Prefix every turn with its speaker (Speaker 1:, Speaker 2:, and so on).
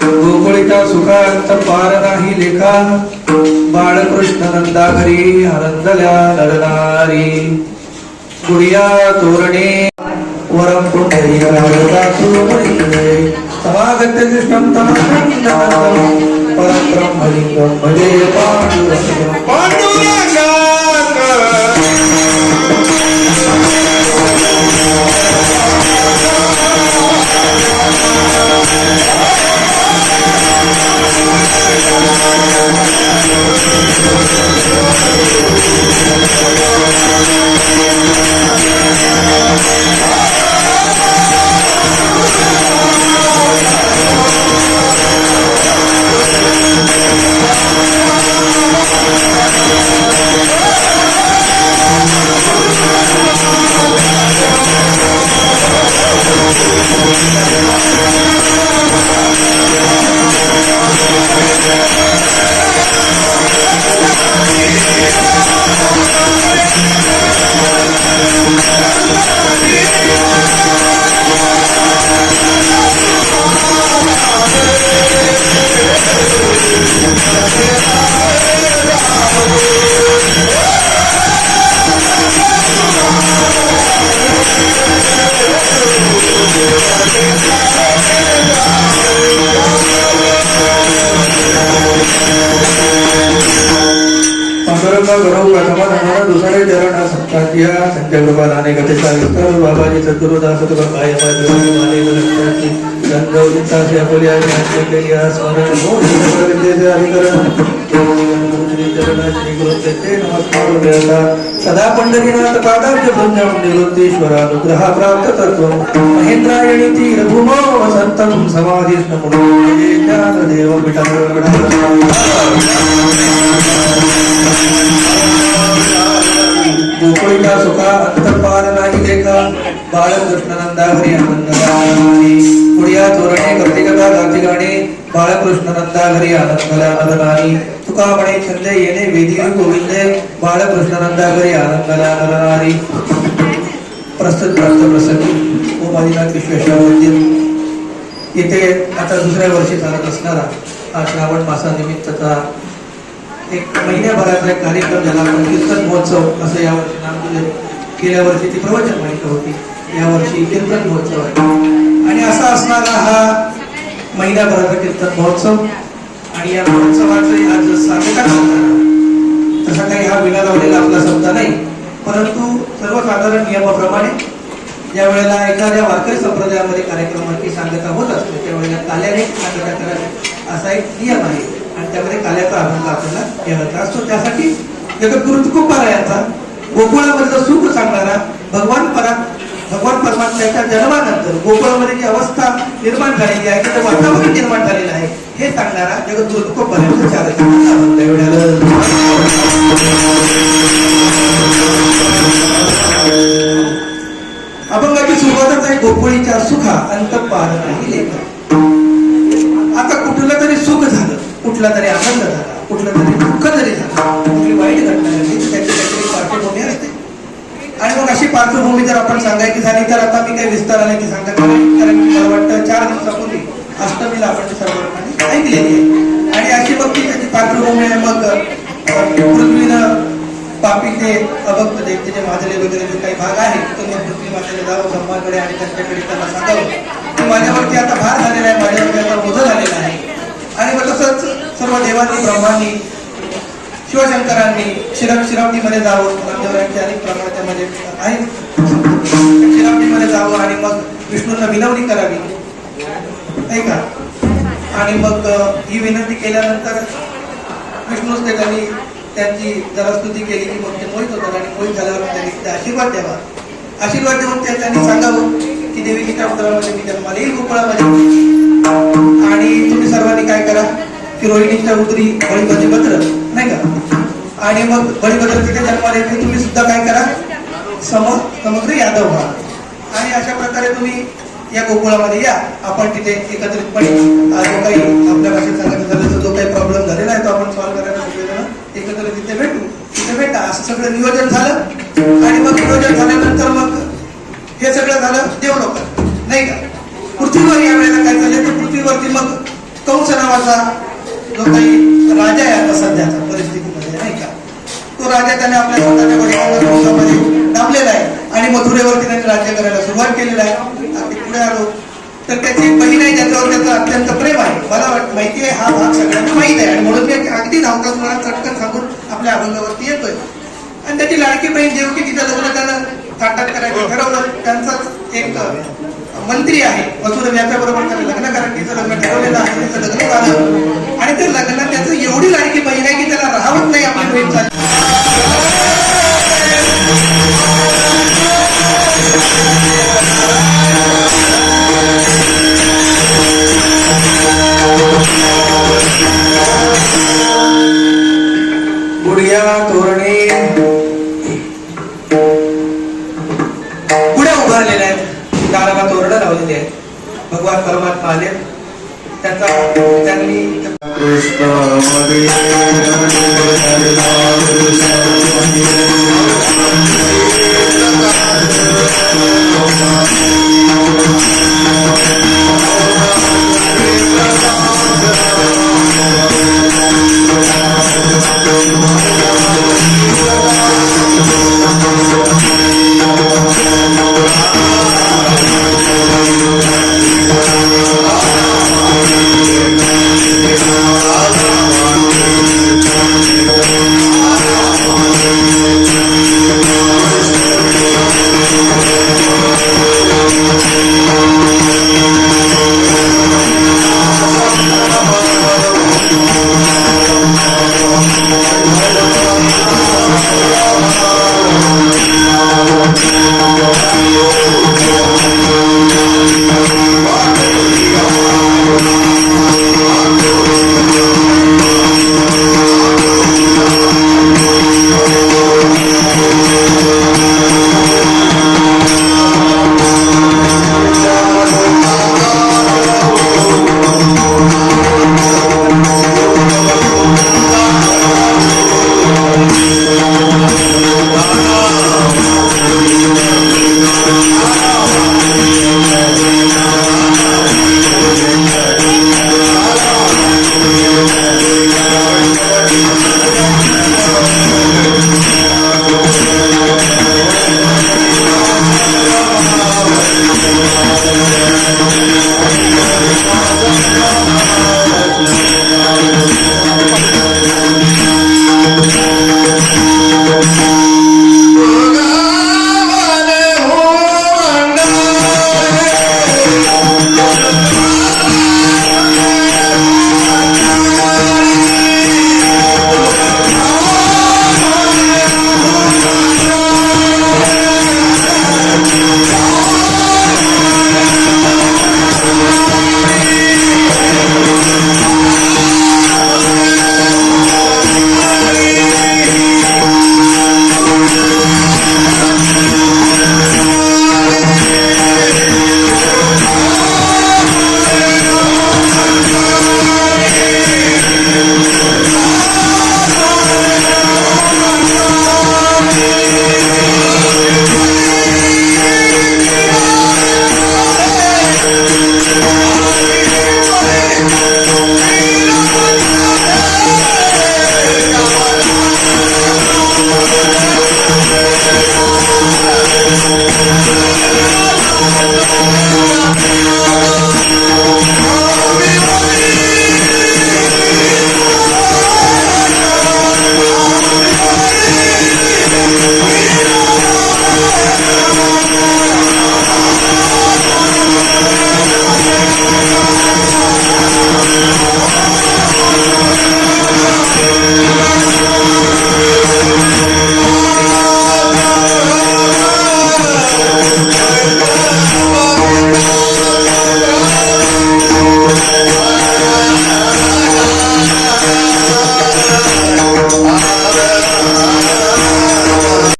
Speaker 1: गोकुळीचा सुखांत पार नाही लेखा बाळकृष्ण नंदा घरी आनंदल्या नरनारी गुडिया तोरणे वरम समागत्य कृष्णं तमानंदं परब्रह्मलिंगं भजे पांडुरंगा दुसरे चरण सप्ताहिया संजय गोपालाने कथेचा विस्तार बाबाजी सद्गुरुदास काय माने लक्षाची गंगवलीचा अकोल्या केलेली स्मरण विद्येचे अधिकरण श्री चरण श्री गुरुतेचे नमस्कार वेळा सदा पंढरीनाथ पादाब्ज भृंजम निवृत्तीश्वर अनुग्रह प्राप्त तत्व महेंद्रायणी तीरभूमो वसंतम समाधिष्ण मुनो ज्ञान देव विठ्ठल गोकुळीचा सुखा अंतपार नाही लेखा बाळकृष्ण नंदा घरी आनंदलानी पुढिया तोरणे कर्तिकता गाती गाणे बाळकृष्ण नंदा घरी आनंदला नरनारी तुका म्हणे छंद येणे वेदी गोविंदे बाळकृष्ण नंदा घरी आनंदला नरनारी प्रसंगी ओम आदिनाथ विश्वेश्वर मंदिर इथे आता दुसऱ्या वर्षी चालत असणारा हा श्रावण मासानिमित्तचा एक महिन्याभराचा एक कार्यक्रम ज्याला आपण कीर्तन महोत्सव असं यावर्षी नाव दिले. गेल्या वर्षी ती प्रवचन मालिका होती, यावर्षी कीर्तन महोत्सव आहे आणि असा असणारा हा महिन्याभराचा कीर्तन महोत्सव आणि या महोत्सवाचे आज सांगता तसा काही हा विना लावलेला आपला शब्द नाही, परंतु सर्वसाधारण नियमाप्रमाणे ज्या वेळेला एखाद्या वारकरी संप्रदायामध्ये कार्यक्रमाची सांगता होत असते त्यावेळेला ताल्याने सांगता करावी असा एक नियम आहे आणि त्यामध्ये काल्याचा अभंग आपल्याला घ्यायचा असतो. त्यासाठी जगद्गुरु तुकोबारायांचा गोकुळामधलं सुख सांगणारा भगवान परमात्म्याच्या जन्मानंतर गोकुळामध्ये जी अवस्था निर्माण झालेली आहे त्याचं वातावरण निर्माण झालेलं आहे हे सांगणारा जगद्गुरु तुकोबारायांचा चार अभंग एवढ्याला अभंगाची सुरुवातच आहे गोकुळीच्या सुखा अंत पार नाही लेखा. आता कुठलं तरी सुख झालं, कुठला तरी आनंद झाला, कुठलं तरी दुःख जरी झालं, कुठली वाईट घटना झाली त्याची काहीतरी पार्श्वभूमी असते आणि मग अशी पार्श्वभूमी जर आपण सांगायची झाली तर आता मी काही विस्ताराने ती सांगत नाही, कारण मला वाटतं 4 दिवसापूर्वी अष्टमीला आपण सर्वांनी ऐकलेली आहे आणि अशी मग ती त्याची पार्श्वभूमी आहे. मग पृथ्वीनं पापी ते अभक्त देवतेचे माजले वगैरे जे काही भाग आहे तो मग पृथ्वी मातेला जावं ब्रह्माकडे आणि त्यांच्याकडे त्यांना सांगावं की माझ्यावरती आता भार झालेला आहे, माझ्यावरती आता ओझं झालेला आहे आणि मग तसंच सर्व देवांनी ब्रह्मांनी शिवशंकरांनी शिरावतीमध्ये जावं, नामदेवांचे अनेक प्रमाण त्यामध्ये आहेत, शिरावतीमध्ये जावं आणि मग विष्णूंना विनवणी करावी नाही का. आणि मग ही विनंती केल्यानंतर विष्णूच त्यांनी त्यांची जरा स्तुती केली की मग ते मोहित होतात आणि मोहित झाल्यावर त्यांनी आशीर्वाद द्यावा. आशीर्वाद देऊन त्यांनी सांगावं की देवीच्या उत्तरामध्ये मी जन्माला येईल गोकुळामध्ये आणि तुम्ही सर्वांनी काय करा की रोहिणीच्या उतरी बळीभद्र नाही का आणि मग बळीभद्र तिथे जन्माला येते, तुम्ही सुद्धा काय करा समग्र यादव व्हा आणि अशा प्रकारे तुम्ही या गोकुळामध्ये या. आपण तिथे एकत्रितपणे जो काही आपल्या भाषेत सांगायचं झालं जो काही प्रॉब्लेम झालेला आहे तो आपण सॉल्व्ह करायला सगळेजण एकत्र तिथे भेटा असं सगळं नियोजन झालं आणि मग नियोजन झाल्यानंतर मग हे सगळं झालं देवलोकात नाही का. पृथ्वीवर या वेळेला काय पृथ्वीवरती मग कंस नावाचा जो काही राजा आहे आता सध्याच्या परिस्थितीमध्ये नाही का, तो राजा त्याने आपल्या स्वतःच्या वडिलांना कंसामध्ये दाबलेला आहे आणि मथुरेवरती त्याने राज्य करायला सुरुवात केलेला आहे. अगदी पुढे आलो तर त्याची एक बहीण आहे ज्याच्यावर त्याचं अत्यंत प्रेम आहे. मला माहिती आहे हा भाग सगळ्यांना माहित आहे आणि म्हणून मी अगदी धावता मला चटकन सांगून आपल्या अभंगावरती येतोय. आणि त्याची लाडकी बहीण जेवढी तिचं लग्न त्यानं थाटात करायचं ठरवलं. त्यांचाच एक मंत्री आहे मथुर याच्याबरोबर त्याने लग्न करायचं तिचं लग्न ठरवलेलं आहे. तिचं लग्न झालं आणि ते लग्न त्याचं एवढी लाडकी बहीण आहे की त्याला राहत नाही आपली बहीण चालली. गुडिया तोरणे गुड्या उभारलेल्या आहेत, दाराला तोरणं लावलेली आहेत. भगवान परमात्मा आले त्याचा त्यांनी कृष्ण